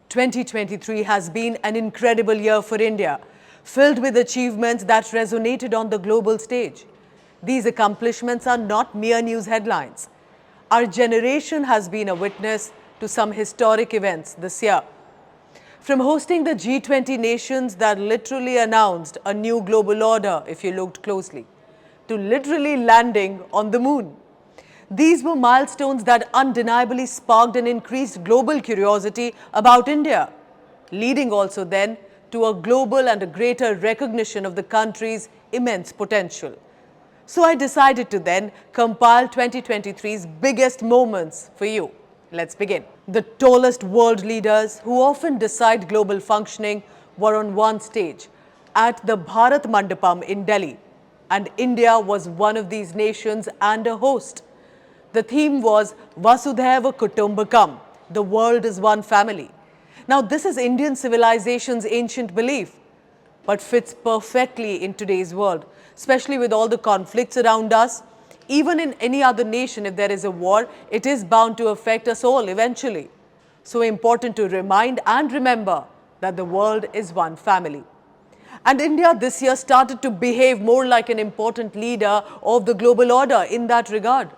2023 has been an incredible year for India, filled with achievements that resonated on the global stage. These accomplishments are not mere news headlines. Our generation has been a witness to some historic events this year. From hosting the G20 nations that literally announced a new global order, if you looked closely, to literally landing on the moon. These were milestones that undeniably sparked an increased global curiosity about India, leading also then to a global and a greater recognition of the country's immense potential. So I decided to then compile 2023's biggest moments for you. Let's begin. The tallest world leaders who often decide global functioning were on one stage at the Bharat Mandapam in Delhi, and India was one of these nations and a host. The theme was Vasudhaiva Kutumbakam, the world is one family. Now this is Indian civilization's ancient belief, but fits perfectly in today's world, especially with all the conflicts around us. Even in any other nation, if there is a war, it is bound to affect us all eventually. So important to remind and remember that the world is one family. And India this year started to behave more like an important leader of the global order in that regard,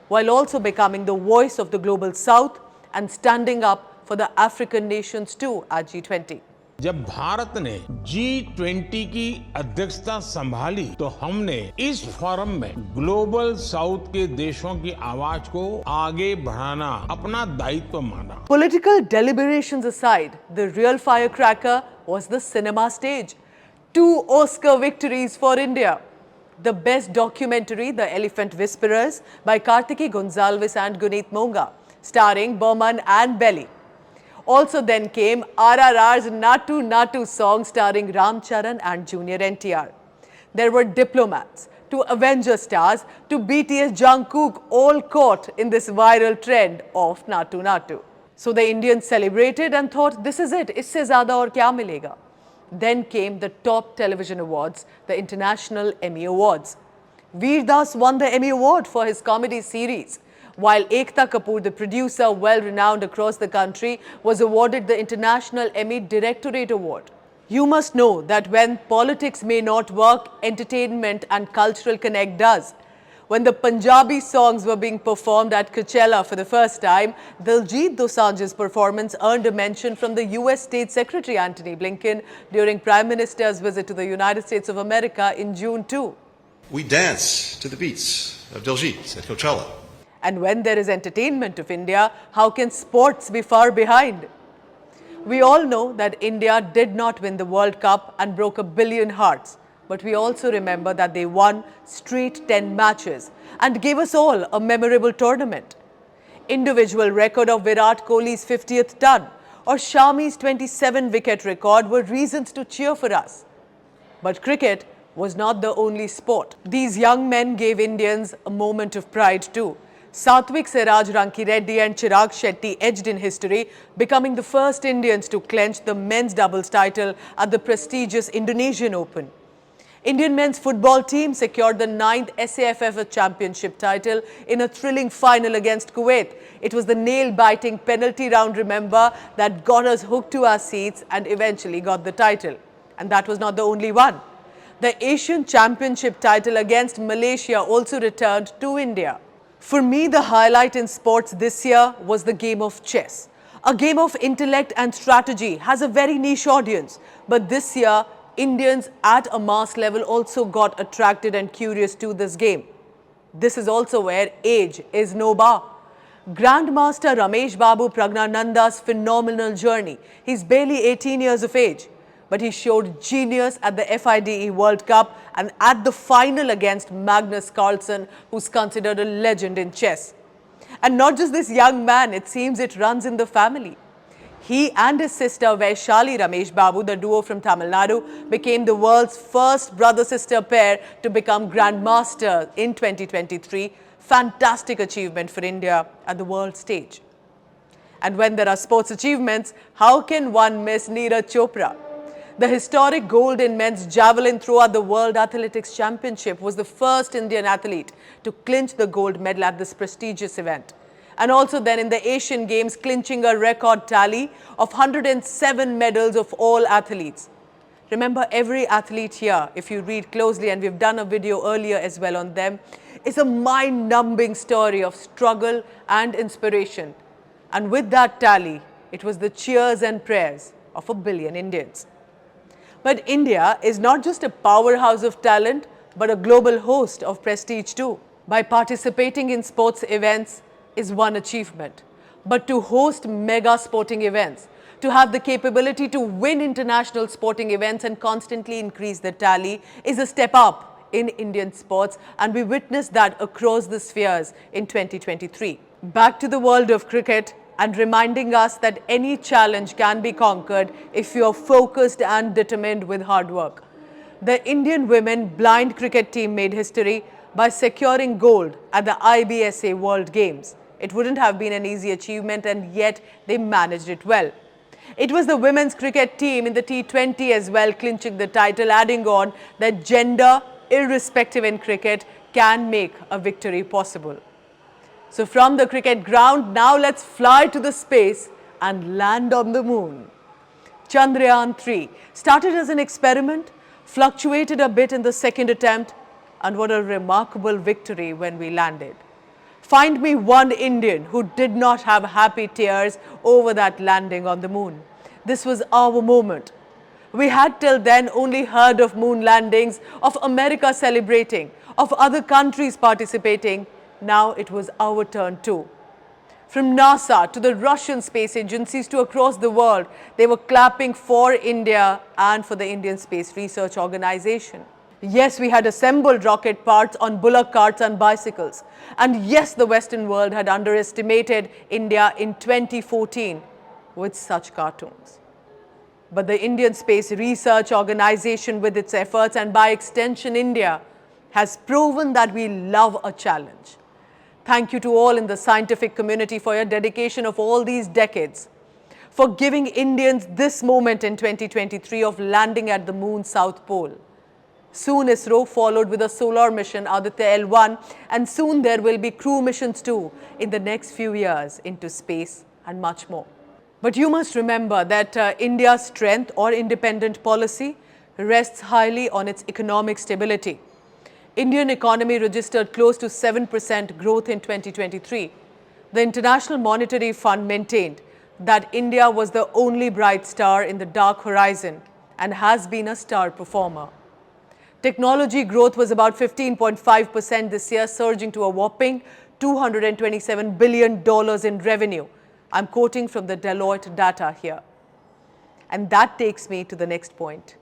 while also becoming the voice of the global south and standing up for the African nations too at G20. जब भारत ने G20 की अध्यक्षता संभाली तो हमने इस forum में global south के देशों की आवाज को आगे बढ़ाना अपना दायित्व माना. Political deliberations aside, the real firecracker was the cinema stage. 2 Oscar victories for India. The best documentary, The Elephant Whisperers, by Kartiki Gonzalez and Guneet Monga, starring Burman and Belly. Also then came RRR's Natu Natu song starring Ram Charan and Junior NTR. There were diplomats, to Avenger stars, to BTS Jungkook, all caught in this viral trend of Natu Natu. So the Indians celebrated and thought, this is it, isse zyada aur kya milega? Then came the top television awards, the International Emmy Awards. Veer Das won the Emmy Award for his comedy series, while Ekta Kapoor, the producer, well-renowned across the country, was awarded the International Emmy Directorate Award. You must know that when politics may not work, entertainment and cultural connect does. When the Punjabi songs were being performed at Coachella for the first time, Diljit Dosanjh's performance earned a mention from the US State Secretary Antony Blinken during Prime Minister's visit to the United States of America in June too. We dance to the beats of Diljit at Coachella. And when there is entertainment of India, how can sports be far behind? We all know that India did not win the World Cup and broke 1 billion hearts. But we also remember that they won straight 10 matches and gave us all a memorable tournament. Individual record of Virat Kohli's 50th ton or Shami's 27-wicket record were reasons to cheer for us. But cricket was not the only sport. These young men gave Indians a moment of pride too. Satvik Siraj Rankireddy and Chirag Shetty edged in history, becoming the first Indians to clinch the men's doubles title at the prestigious Indonesian Open. Indian men's football team secured the 9th SAFF Championship title in a thrilling final against Kuwait. It was the nail-biting penalty round, remember, that got us hooked to our seats and eventually got the title. And that was not the only one. The Asian Championship title against Malaysia also returned to India. For me, the highlight in sports this year was the game of chess. A game of intellect and strategy has a very niche audience, but this year, Indians at a mass level also got attracted and curious to this game. This is also where age is no bar. Grandmaster Ramesh Babu Pragnananda's phenomenal journey. He's barely 18 years of age, but he showed genius at the FIDE World Cup and at the final against Magnus Carlsen, who's considered a legend in chess. And not just this young man, it seems it runs in the family. He and his sister Vaishali Ramesh Babu, the duo from Tamil Nadu, became the world's first brother-sister pair to become grandmaster in 2023. Fantastic achievement for India at the world stage. And when there are sports achievements, how can one miss Neeraj Chopra? The historic gold in men's javelin throw at the World Athletics Championship was the first Indian athlete to clinch the gold medal at this prestigious event. and also then in the Asian Games clinching a record tally of 107 medals of all athletes. Remember, every athlete here, if you read closely, and we've done a video earlier as well on them, is a mind-numbing story of struggle and inspiration. And with that tally, it was the cheers and prayers of a billion Indians. But India is not just a powerhouse of talent, but a global host of prestige too. By participating in sports events is one achievement. But to host mega sporting events, to have the capability to win international sporting events and constantly increase the tally is a step up in Indian sports, and we witnessed that across the spheres in 2023. Back to the world of cricket, and reminding us that any challenge can be conquered if you are focused and determined with hard work. The Indian women blind cricket team made history by securing gold at the IBSA World Games. It wouldn't have been an easy achievement, and yet they managed it well. It was the women's cricket team in the T20 as well clinching the title, adding on that gender, irrespective in cricket, can make a victory possible. So from the cricket ground, now let's fly to the space and land on the moon. Chandrayaan 3 started as an experiment, fluctuated a bit in the second attempt, and what a remarkable victory when we landed. Find me one Indian who did not have happy tears over that landing on the moon. This was our moment. We had till then only heard of moon landings, of America celebrating, of other countries participating. Now it was our turn too. From NASA to the Russian space agencies to across the world, they were clapping for India and for the Indian Space Research Organization. Yes, we had assembled rocket parts on bullock carts and bicycles. And yes, the Western world had underestimated India in 2014 with such cartoons. But the Indian Space Research Organization, with its efforts, and by extension India, has proven that we love a challenge. Thank you to all in the scientific community for your dedication of all these decades, for giving Indians this moment in 2023 of landing at the moon's south pole. Soon ISRO followed with a solar mission Aditya L1, and soon there will be crew missions too in the next few years into space and much more. But you must remember that India's strength or independent policy rests highly on its economic stability. Indian economy registered close to 7% growth in 2023. The International Monetary Fund maintained that India was the only bright star in the dark horizon and has been a star performer. Technology growth was about 15.5% this year, surging to a whopping $227 billion in revenue. I'm quoting from the Deloitte data here. And that takes me to the next point.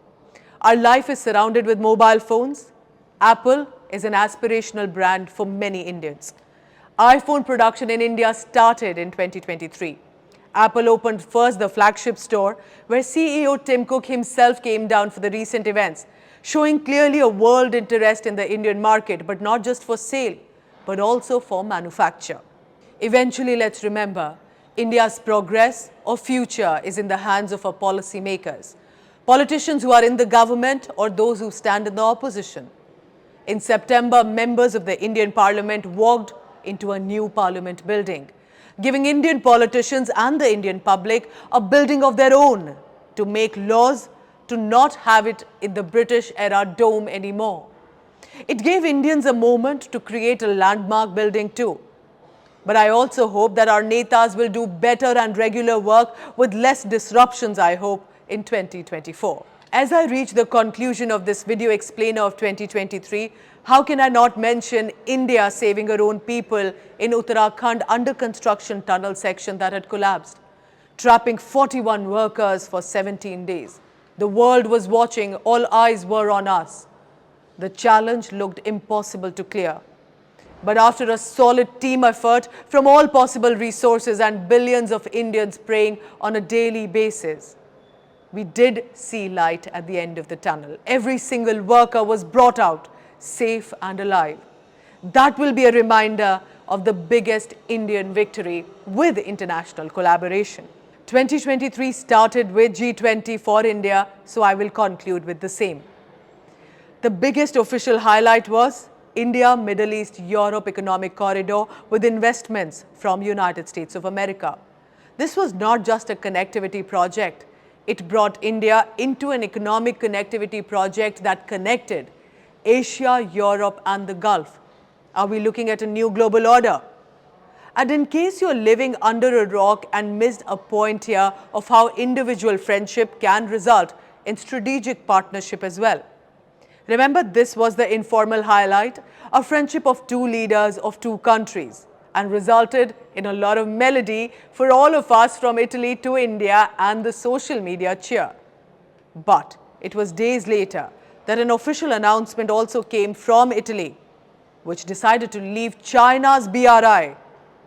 Our life is surrounded with mobile phones. Apple is an aspirational brand for many Indians. iPhone production in India started in 2023. Apple opened first the flagship store, where CEO Tim Cook himself came down for the recent events, showing clearly a world interest in the Indian market, but not just for sale, but also for manufacture. Eventually, let's remember, India's progress or future is in the hands of our policy makers, politicians who are in the government or those who stand in the opposition. In September, members of the Indian Parliament walked into a new Parliament building, giving Indian politicians and the Indian public a building of their own to make laws, to not have it in the British-era dome anymore. It gave Indians a moment to create a landmark building too. But I also hope that our netas will do better and regular work with less disruptions, I hope, in 2024. As I reach the conclusion of this video explainer of 2023, how can I not mention India saving her own people in Uttarakhand under construction tunnel section that had collapsed, trapping 41 workers for 17 days. The world was watching, all eyes were on us. The challenge looked impossible to clear. But after a solid team effort from all possible resources and billions of Indians praying on a daily basis, we did see light at the end of the tunnel. Every single worker was brought out, safe and alive. That will be a reminder of the biggest Indian victory with international collaboration. 2023 started with G20 for India, so I will conclude with the same. The biggest official highlight was India, Middle East, Europe Economic Corridor with investments from United States of America. This was not just a connectivity project. It brought India into an economic connectivity project that connected Asia, Europe and the Gulf. Are we looking at a new global order? And in case you're living under a rock and missed a point here of how individual friendship can result in strategic partnership as well. Remember, this was the informal highlight, a friendship of two leaders of two countries, and resulted in a lot of melody for all of us from Italy to India and the social media cheer. But it was days later that an official announcement also came from Italy, which decided to leave China's BRI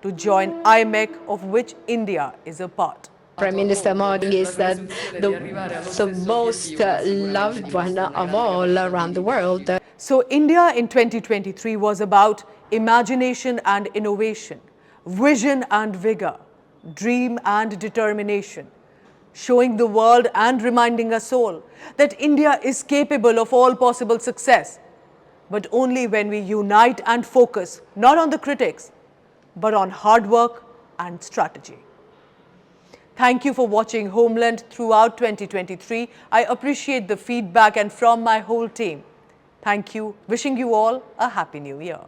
to join IMEC, of which India is a part. Prime Minister Modi is the most loved one of all around the world. So India in 2023 was about imagination and innovation, vision and vigor, dream and determination, showing the world and reminding us all that India is capable of all possible success, but only when we unite and focus not on the critics, but on hard work and strategy. Thank you for watching Homeland throughout 2023. I appreciate the feedback and from my whole team. Thank you. Wishing you all a Happy New Year.